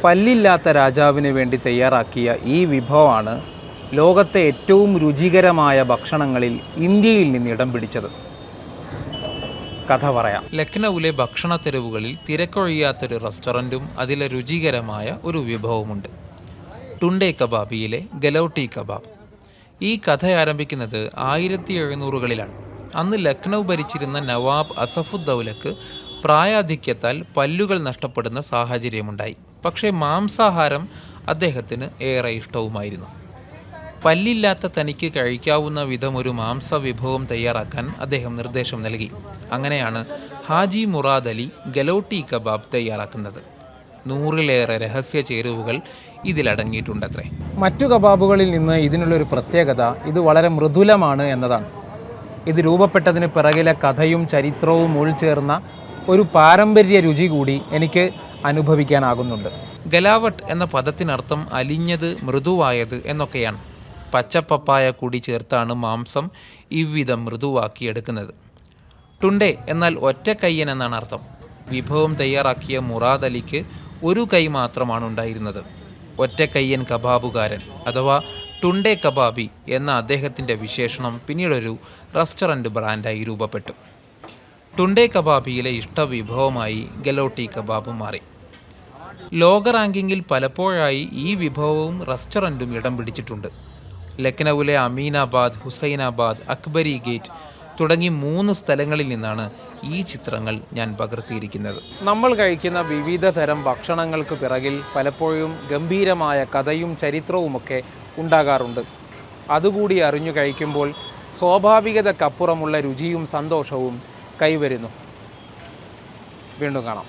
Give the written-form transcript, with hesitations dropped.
പല്ലില്ലാത്ത രാജാവിന് വേണ്ടി തയ്യാറാക്കിയ ഈ വിഭവമാണ് ലോകത്തെ ഏറ്റവും രുചികരമായ ഭക്ഷണങ്ങളിൽ ഇന്ത്യയിൽ നിന്ന് ഇടം പിടിച്ചത്. കഥ പറയാം. ലക്നൌവിലെ ഭക്ഷണ തെരുവുകളിൽ തിരക്കൊഴിയാത്തൊരു റെസ്റ്റോറൻറ്റും അതിലെ രുചികരമായ ഒരു വിഭവമുണ്ട്. ടുണ്ടേ കബാബിയിലെ ഗലൗട്ടി കബാബ്. ഈ കഥ ആരംഭിക്കുന്നത് 1700കളിലാണ്. അന്ന് ലക്നൗ ഭരിച്ചിരുന്ന നവാബ് അസഫുദ്ദൗലക്ക് പ്രായാധിക്യത്താൽ പല്ലുകൾ നഷ്ടപ്പെടുന്ന സാഹചര്യമുണ്ടായി. പക്ഷേ മാംസാഹാരം അദ്ദേഹത്തിന് ഏറെ ഇഷ്ടവുമായിരുന്നു. പല്ലില്ലാത്ത തനിക്ക് കഴിക്കാവുന്ന വിധം ഒരു മാംസവിഭവം തയ്യാറാക്കാൻ അദ്ദേഹം നിർദ്ദേശം നൽകി. അങ്ങനെയാണ് ഹാജി മുറാദ് അലി ഗലൗട്ടി കബാബ് തയ്യാറാക്കുന്നത്. 100ലേറെ രഹസ്യ ചേരുവകൾ ഇതിലടങ്ങിയിട്ടുണ്ടത്രേ. മറ്റു കബാബുകളിൽ നിന്ന് ഇതിനുള്ളൊരു പ്രത്യേകത ഇത് വളരെ മൃദുലമാണ് എന്നതാണ്. ഇത് രൂപപ്പെട്ടതിന് പിറകിലെ കഥയും ചരിത്രവും ഉൾച്ചേർന്ന ഒരു പാരമ്പര്യ രുചി കൂടി എനിക്ക് അനുഭവിക്കാനാകുന്നുണ്ട്. ഗലാവട്ട് എന്ന പദത്തിനർത്ഥം അലിഞ്ഞത്, മൃദുവായത് എന്നൊക്കെയാണ്. പച്ചപ്പപ്പായ കൂടി ചേർത്താണ് മാംസം ഇவ்விധം മൃദുവാക്കിയെടുക്കുന്നത്. ടുണ്ടേ എന്നാൽ ഒറ്റക്കയ്യൻ എന്നാണ് അർത്ഥം. വിഭവം തയ്യാറാക്കിയ മുറാദ് അലിക്ക് ഒരു കൈ മാത്രമാണ് ഉണ്ടായിരുന്നത്. ഒറ്റക്കയ്യൻ കബാബുകാരൻ അഥവാ ടുണ്ടേ കബാബി എന്ന അദ്ദേഹത്തിൻ്റെ വിശേഷണം പിന്നീടൊരു റെസ്റ്റോറൻറ്റ് ബ്രാൻഡായി രൂപപ്പെട്ടു. ടുണ്ടേ കബാബിയിലെ ഇഷ്ടവിഭവമായി ഗലൗട്ടി കബാബ് മാറി. ലോക റാങ്കിങ്ങിൽ പലപ്പോഴായി ഈ വിഭവവും റെസ്റ്റോറൻറ്റും ഇടം പിടിച്ചിട്ടുണ്ട്. ലക്നൌവിലെ അമീനാബാദ്, ഹുസൈനാബാദ്, അക്ബരി ഗേറ്റ് തുടങ്ങി 3 സ്ഥലങ്ങളിൽ നിന്നാണ് ഈ ചിത്രങ്ങൾ ഞാൻ പകർത്തിയിരിക്കുന്നത്. നമ്മൾ കഴിക്കുന്ന വിവിധ തരം ഭക്ഷണങ്ങൾക്ക് പിറകിൽ പലപ്പോഴും ഗംഭീരമായ കഥയും ചരിത്രവുമൊക്കെ ഉണ്ടാകാറുണ്ട്. അതുകൂടി അറിഞ്ഞു കഴിക്കുമ്പോൾ സ്വാഭാവികതക്കപ്പുറമുള്ള രുചിയും സന്തോഷവും കൈവരുന്നു. വീണ്ടും കാണാം.